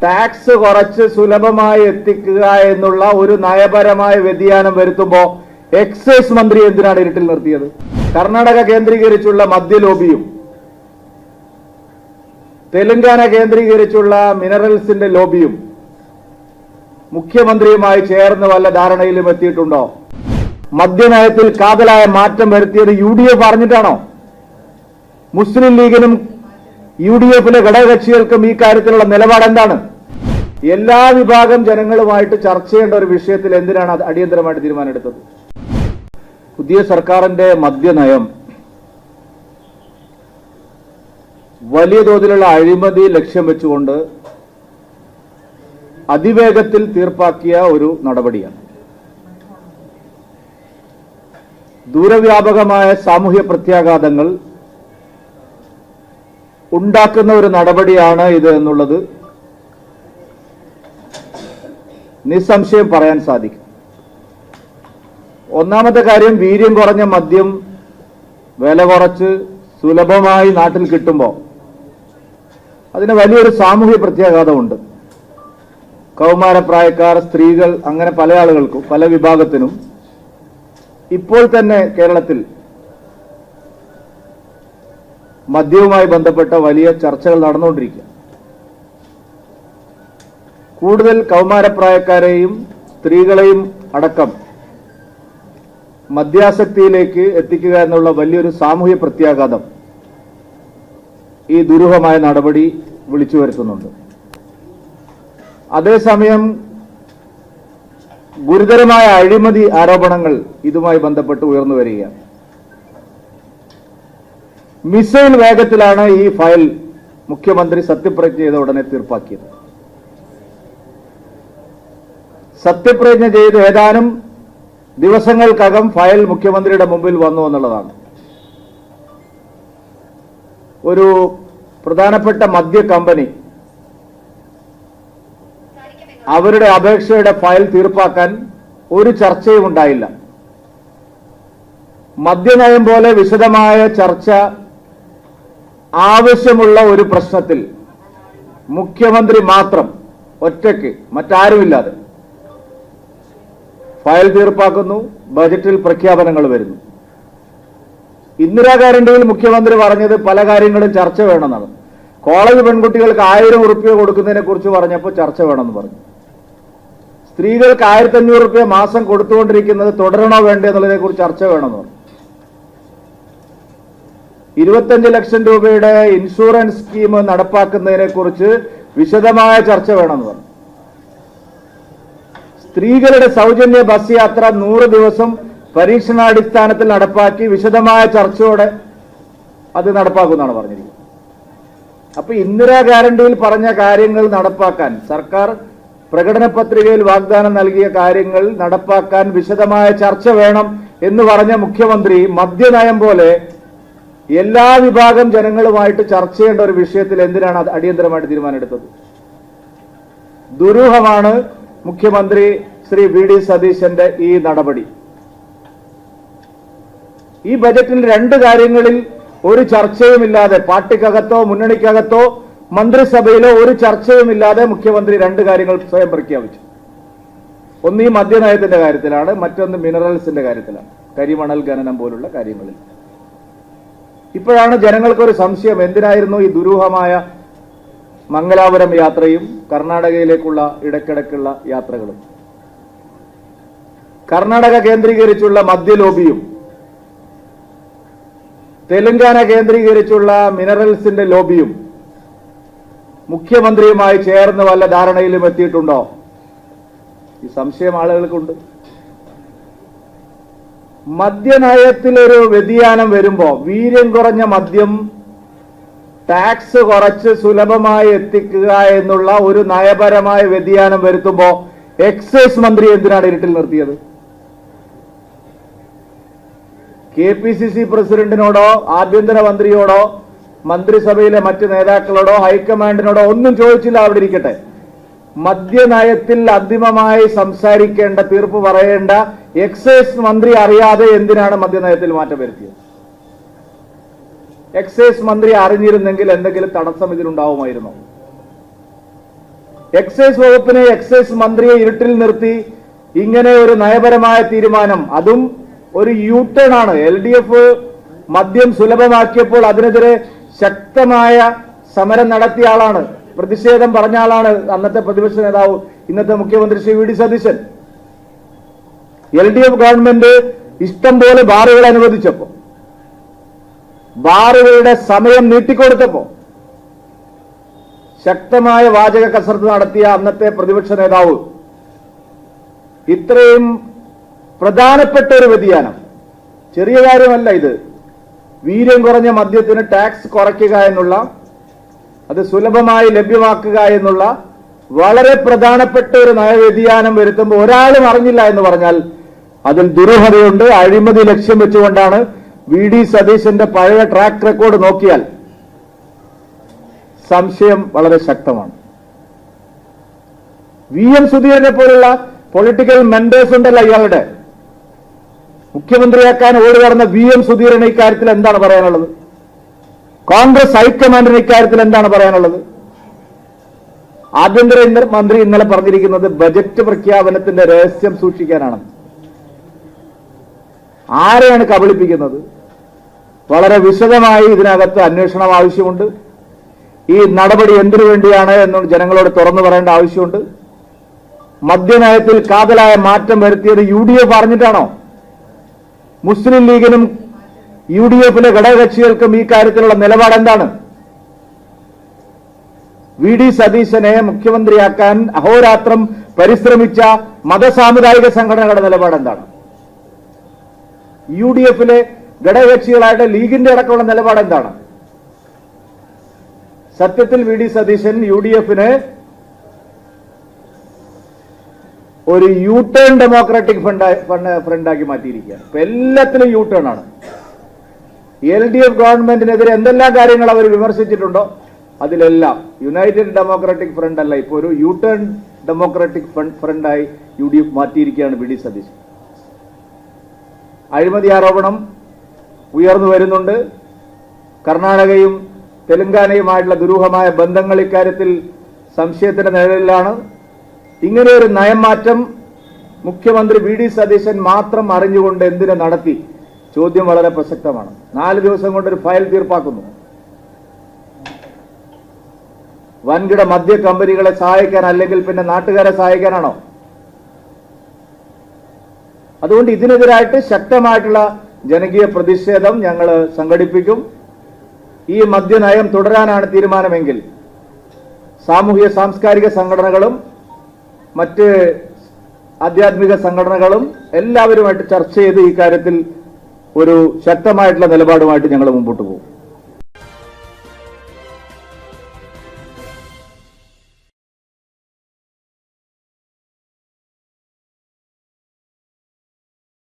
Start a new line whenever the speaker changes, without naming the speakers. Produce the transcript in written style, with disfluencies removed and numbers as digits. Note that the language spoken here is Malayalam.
ടാക്സ് കുറച്ച് സുലഭമായി എത്തിക്കുക എന്നുള്ള ഒരു നയപരമായ വ്യതിയാനം വരുത്തുമ്പോൾ എക്സൈസ് മന്ത്രി എന്തിനാണ് ഇരുട്ടിൽ നിർത്തിയത്? കർണാടക കേന്ദ്രീകരിച്ചുള്ള മദ്യ ലോബിയും തെലങ്കാന കേന്ദ്രീകരിച്ചുള്ള മിനറൽസിന്റെ ലോബിയും മുഖ്യമന്ത്രിയുമായി ചേർന്ന് വല്ല ധാരണയിലും എത്തിയിട്ടുണ്ടോ? മദ്യനയത്തിൽ കാതലായ മാറ്റം വരുത്തിയത് UDF അറിഞ്ഞിട്ടാണോ? മുസ്ലിം ലീഗിനും UDF-ലെ ഘടകകക്ഷികൾക്കും ഈ കാര്യത്തിലുള്ള നിലപാട് എന്താണ്? എല്ലാ വിഭാഗം ജനങ്ങളുമായിട്ട് ചർച്ച ചെയ്യേണ്ട ഒരു വിഷയത്തിൽ എന്തിനാണ് അടിയന്തരമായിട്ട് തീരുമാനമെടുത്തത്? പുതിയ സർക്കാരിന്റെ മദ്യനയം വലിയ തോതിലുള്ള അഴിമതി ലക്ഷ്യം വെച്ചുകൊണ്ട് അതിവേഗത്തിൽ തീർപ്പാക്കിയ ഒരു നടപടിയാണ്. ദൂരവ്യാപകമായ സാമൂഹ്യ പ്രത്യാഘാതങ്ങൾ ഉണ്ടാക്കുന്ന ഒരു നടപടിയാണ് ഇത് എന്നുള്ളത് നിസ്സംശയം പറയാൻ സാധിക്കും. ഒന്നാമത്തെ കാര്യം, വീര്യം കുറഞ്ഞ മദ്യം വില കുറച്ച് സുലഭമായി നാട്ടിൽ കിട്ടുമ്പോൾ അതിന് വലിയൊരു സാമൂഹ്യ പ്രത്യാഘാതമുണ്ട്. കൗമാരപ്രായക്കാർ, സ്ത്രീകൾ, അങ്ങനെ പല ആളുകൾക്കും, പല വിഭാഗത്തിനും ഇപ്പോൾ തന്നെ കേരളത്തിൽ മദ്യവുമായി ബന്ധപ്പെട്ട വലിയ ചർച്ചകൾ നടന്നുകൊണ്ടിരിക്കുക. കൂടുതൽ കൗമാരപ്രായക്കാരെയും സ്ത്രീകളെയും അടക്കം മദ്യാസക്തിയിലേക്ക് എത്തിക്കുക എന്നുള്ള വലിയൊരു സാമൂഹ്യ പ്രത്യാഘാതം ഈ ദുരൂഹമായ നടപടി വിളിച്ചു വരുത്തുന്നുണ്ട്. അതേസമയം ഗുരുതരമായ അഴിമതി ആരോപണങ്ങൾ ഇതുമായി ബന്ധപ്പെട്ട് ഉയർന്നു വരികയാണ്. മിസൈൽ വേഗത്തിലാണ് ഈ ഫയൽ മുഖ്യമന്ത്രി സത്യപ്രതിജ്ഞ ചെയ്ത ഉടനെ തീർപ്പാക്കിയത്. സത്യപ്രതിജ്ഞ ചെയ്ത് ഏതാനും ദിവസങ്ങൾക്കകം ഫയൽ മുഖ്യമന്ത്രിയുടെ മുമ്പിൽ വന്നു എന്നുള്ളതാണ്. ഒരു പ്രധാനപ്പെട്ട മദ്യ കമ്പനി അവരുടെ അപേക്ഷയുടെ ഫയൽ തീർപ്പാക്കാൻ ഒരു ചർച്ചയും ഉണ്ടായില്ല. മദ്യനയം പോലെ വിശദമായ ചർച്ച ആവശ്യമുള്ള ഒരു പ്രശ്നത്തിൽ മുഖ്യമന്ത്രി മാത്രം ഒറ്റയ്ക്ക്, മറ്റാരുമില്ലാതെ ഫയൽ തീർപ്പാക്കുന്നു. ബജറ്റിൽ പ്രഖ്യാപനങ്ങൾ വരുന്നു. ഇന്ദിരാഗാന്ധിയിൽ മുഖ്യമന്ത്രി പറഞ്ഞത് പല കാര്യങ്ങളും ചർച്ച വേണമെന്നാണ്. കോളേജ് പെൺകുട്ടികൾക്ക് 1000 ഉറുപ്പ്യ കൊടുക്കുന്നതിനെ കുറിച്ച് പറഞ്ഞപ്പോൾ ചർച്ച വേണമെന്ന് പറഞ്ഞു. സ്ത്രീകൾക്ക് 1500 ഉറുപ്പ്യ മാസം കൊടുത്തുകൊണ്ടിരിക്കുന്നത് തുടരണോ വേണ്ടേ എന്നുള്ളതിനെ കുറിച്ച് ചർച്ച വേണമെന്ന് പറഞ്ഞു. 25 ലക്ഷം രൂപയുടെ ഇൻഷുറൻസ് സ്കീം നടപ്പാക്കുന്നതിനെ കുറിച്ച് വിശദമായ ചർച്ച വേണമെന്ന് പറഞ്ഞു. സ്ത്രീകളുടെ സൗജന്യ ബസ് യാത്ര 100 ദിവസം പരീക്ഷണാടിസ്ഥാനത്തിൽ നടപ്പാക്കി വിശദമായ ചർച്ചയോടെ അത് നടപ്പാക്കുമെന്നാണ് പറഞ്ഞിരിക്കുന്നത്. അപ്പൊ ഇന്ദിരാ ഗ്യാരണ്ടിയിൽ പറഞ്ഞ കാര്യങ്ങൾ നടപ്പാക്കാൻ, സർക്കാർ പ്രകടന പത്രികയിൽ വാഗ്ദാനം നൽകിയ കാര്യങ്ങൾ നടപ്പാക്കാൻ വിശദമായ ചർച്ച വേണം എന്ന് പറഞ്ഞ മുഖ്യമന്ത്രി മദ്യനയം പോലെ എല്ലാ വിഭാഗം ജനങ്ങളുമായിട്ട് ചർച്ച ചെയ്യേണ്ട ഒരു വിഷയത്തിൽ എന്തിനാണ് അടിയന്തരമായിട്ട് തീരുമാനമെടുത്തത്? ദുരൂഹമാണ് മുഖ്യമന്ത്രി ശ്രീ VD സതീശന്റെ ഈ നടപടി. ഈ ബജറ്റിൽ 2 കാര്യങ്ങളിൽ ഒരു ചർച്ചയുമില്ലാതെ, പാർട്ടിക്കകത്തോ മുന്നണിക്കകത്തോ മന്ത്രിസഭയിലോ ഒരു ചർച്ചയുമില്ലാതെ മുഖ്യമന്ത്രി 2 കാര്യങ്ങൾ സ്വയം പ്രഖ്യാപിച്ചു. ഒന്ന് ഈ മദ്യനയത്തിന്റെ കാര്യത്തിലാണ്, മറ്റൊന്ന് മിനറൽസിന്റെ കാര്യത്തിലാണ്, കരിമണൽ ഖനനം പോലുള്ള കാര്യങ്ങളിൽ. ഇപ്പോഴാണ് ജനങ്ങൾക്കൊരു സംശയം, എന്തിനായിരുന്നു ഈ ദുരൂഹമായ മംഗലാപുരം യാത്രയും കർണാടകയിലേക്കുള്ള ഇടയ്ക്കിടയ്ക്കുള്ള യാത്രകളും? കർണാടക കേന്ദ്രീകരിച്ചുള്ള മദ്യ ലോബിയും തെലങ്കാന കേന്ദ്രീകരിച്ചുള്ള മിനറൽസിന്റെ ലോബിയും മുഖ്യമന്ത്രിയുമായി ചേർന്ന് വല്ല ധാരണയിലും എത്തിയിട്ടുണ്ടോ? ഈ സംശയം ആളുകൾക്കുണ്ട്. മദ്യനയത്തിലൊരു വ്യതിയാനം വരുമ്പോ, വീര്യം കുറഞ്ഞ മദ്യം ടാക്സ് കുറച്ച് സുലഭമായി എത്തിക്കുക എന്നുള്ള ഒരു നയപരമായ വ്യതിയാനം വരുത്തുമ്പോ എക്സൈസ് മന്ത്രി എന്തിനാണ് ഇരുട്ടിൽ നിർത്തിയത്? KPCC പ്രസിഡന്റിനോടോ ആഭ്യന്തരമന്ത്രിയോടോ മന്ത്രിസഭയിലെ മറ്റ് നേതാക്കളോടോ ഹൈക്കമാൻഡിനോടോ ഒന്നും ചോദിച്ചില്ല. അവിടെ ഇരിക്കട്ടെ. മദ്യനയത്തിൽ അന്തിമമായി സംസാരിക്കേണ്ട, തീർപ്പ് പറയേണ്ട എക്സൈസ് മന്ത്രി അറിയാതെ എന്തിനാണ് മദ്യനയത്തിൽ മാറ്റം വരുത്തിയത്? എക്സൈസ് മന്ത്രി അറിഞ്ഞിരുന്നെങ്കിൽ എന്തെങ്കിലും തടസ്സം ഇതിലുണ്ടാവുമായിരുന്നോ? എക്സൈസ് വകുപ്പിനെ, എക്സൈസ് മന്ത്രിയെ ഇരുട്ടിൽ നിർത്തി ഇങ്ങനെ ഒരു നയപരമായ തീരുമാനം, അതും ഒരു യൂട്ടേൺ ആണ്. LDF മദ്യം സുലഭമാക്കിയപ്പോൾ അതിനെതിരെ ശക്തമായ സമരം നടത്തിയ ആളാണ്, പ്രതിഷേധം പറഞ്ഞ ആളാണ് അന്നത്തെ പ്രതിപക്ഷ നേതാവ്, ഇന്നത്തെ മുഖ്യമന്ത്രി ശ്രീ വി ഡി സതീശൻ. LDF ഗവൺമെന്റ് ഇഷ്ടം പോലെ ബാറുകൾ അനുവദിച്ചപ്പോ, ബാറുകളുടെ സമയം നീട്ടിക്കൊടുത്തപ്പോ ശക്തമായ വാചക കസരത്ത് നടത്തിയ അന്നത്തെ പ്രതിപക്ഷ നേതാവ് ഇത്രയും പ്രധാനപ്പെട്ട ഒരു വ്യതിയാനം, ചെറിയ കാര്യമല്ല ഇത്, വീര്യം കുറഞ്ഞ മദ്യത്തിന് ടാക്സ് കുറയ്ക്കുക എന്നുള്ള, അത് സുലഭമായി ലഭ്യമാക്കുക എന്നുള്ള വളരെ പ്രധാനപ്പെട്ട ഒരു നയവ്യതിയാനം വരുത്തുമ്പോൾ ഒരാളും അറിഞ്ഞില്ല എന്ന് പറഞ്ഞാൽ അതിൽ ദുരൂഹതയുണ്ട്. അഴിമതി ലക്ഷ്യം വെച്ചുകൊണ്ടാണ്. വി ഡി സതീശന്റെ പഴയ ട്രാക്ക് റെക്കോർഡ് നോക്കിയാൽ സംശയം വളരെ ശക്തമാണ്. VM സുധീരനെ പോലുള്ള പൊളിറ്റിക്കൽ മെന്റേഴ്സ് ഉണ്ടല്ലോ ഇയാളുടെ, മുഖ്യമന്ത്രിയാക്കാൻ ഓടി നടന്ന VM സുധീരന് ഇക്കാര്യത്തിൽ എന്താണ് പറയാനുള്ളത്? കോൺഗ്രസ് ഹൈക്കമാൻഡിന് ഇക്കാര്യത്തിൽ എന്താണ് പറയാനുള്ളത്? ആഭ്യന്തര മന്ത്രി ഇന്നലെ പറഞ്ഞിരിക്കുന്നത് ബജറ്റ് പ്രഖ്യാപനത്തിന്റെ രഹസ്യം സൂക്ഷിക്കാനാണ്. ആരെയാണ് കബളിപ്പിക്കുന്നത്? വളരെ വിശദമായി ഇതിനകത്ത് അന്വേഷണം ആവശ്യമുണ്ട്. ഈ നടപടി എന്തിനു വേണ്ടിയാണ് എന്ന് ജനങ്ങളോട് തുറന്നു പറയേണ്ട ആവശ്യമുണ്ട്. മദ്യനയത്തിൽ കാതലായ മാറ്റം വരുത്തിയത് UDF അറിഞ്ഞിട്ടാണോ? മുസ്ലിം ലീഗിനും UDFിലെ ഘടകകക്ഷികൾക്കും ഈ കാര്യത്തിലുള്ള നിലപാട് എന്താണ്? വി ഡി സതീശനെ മുഖ്യമന്ത്രിയാക്കാൻ അഹോരാത്രം പരിശ്രമിച്ച മതസാമുദായിക സംഘടനകളുടെ നിലപാട് എന്താണ്? UDFിലെ ഘടകകക്ഷികളായിട്ട് ലീഗിന്റെ അടക്കമുള്ള നിലപാട് എന്താണ്? സത്യത്തിൽ വി ഡി സതീശൻ UDFിനെ ഒരു യൂട്ടേൺ ഡെമോക്രാറ്റിക് ഫ്രണ്ടാക്കി മാറ്റിയിരിക്കുകയാണ്. ഇപ്പൊ എല്ലാത്തിലും യൂട്ടേൺ ആണ്. LDF ഗവൺമെന്റിനെതിരെ എന്തെല്ലാം കാര്യങ്ങൾ അവർ വിമർശിച്ചിട്ടുണ്ടോ അതിലെല്ലാം യുണൈറ്റഡ് ഡെമോക്രാറ്റിക് ഫ്രണ്ട് അല്ല, ഇപ്പൊ ഒരു യൂട്ടേൺ ഡെമോക്രാറ്റിക് ഫ്രണ്ടായി UDF മാറ്റിയിരിക്കുകയാണ് വി ഡി സതീശൻ. അഴിമതി ആരോപണം ഉയർന്നു വരുന്നുണ്ട്. കർണാടകയും തെലങ്കാനയുമായിട്ടുള്ള ദുരൂഹമായ ബന്ധങ്ങൾ ഇക്കാര്യത്തിൽ സംശയത്തിന്റെ നിഴലിലാണ്. ഇങ്ങനെ ഒരു നയം മാറ്റം മുഖ്യമന്ത്രി വി ഡി സതീശൻ മാത്രം അറിഞ്ഞുകൊണ്ട് എന്തിനു നടത്തി? ചോദ്യം വളരെ പ്രസക്തമാണ്. 4 ദിവസം കൊണ്ടൊരു ഫയൽ തീർപ്പാക്കുന്നു. വൻകിട മദ്യ കമ്പനികളെ സഹായിക്കാൻ, അല്ലെങ്കിൽ പിന്നെ നാട്ടുകാരെ സഹായിക്കാനാണോ? അതുകൊണ്ട് ഇതിനെതിരായിട്ട് ശക്തമായിട്ടുള്ള ജനകീയ പ്രതിഷേധം ഞങ്ങൾ സംഘടിപ്പിക്കും. ഈ മദ്യനയം തുടരാനാണ് തീരുമാനമെങ്കിൽ സാമൂഹിക സാംസ്കാരിക സംഘടനകളും മറ്റ് ആധ്യാത്മിക സംഘടനകളും എല്ലാവരുമായിട്ട് ചർച്ച ചെയ്ത് ഈ കാര്യത്തിൽ ഒരു ശക്തമായിട്ടുള്ള നിലപാടുമായിട്ട് ഞങ്ങൾ മുമ്പോട്ട് പോകും.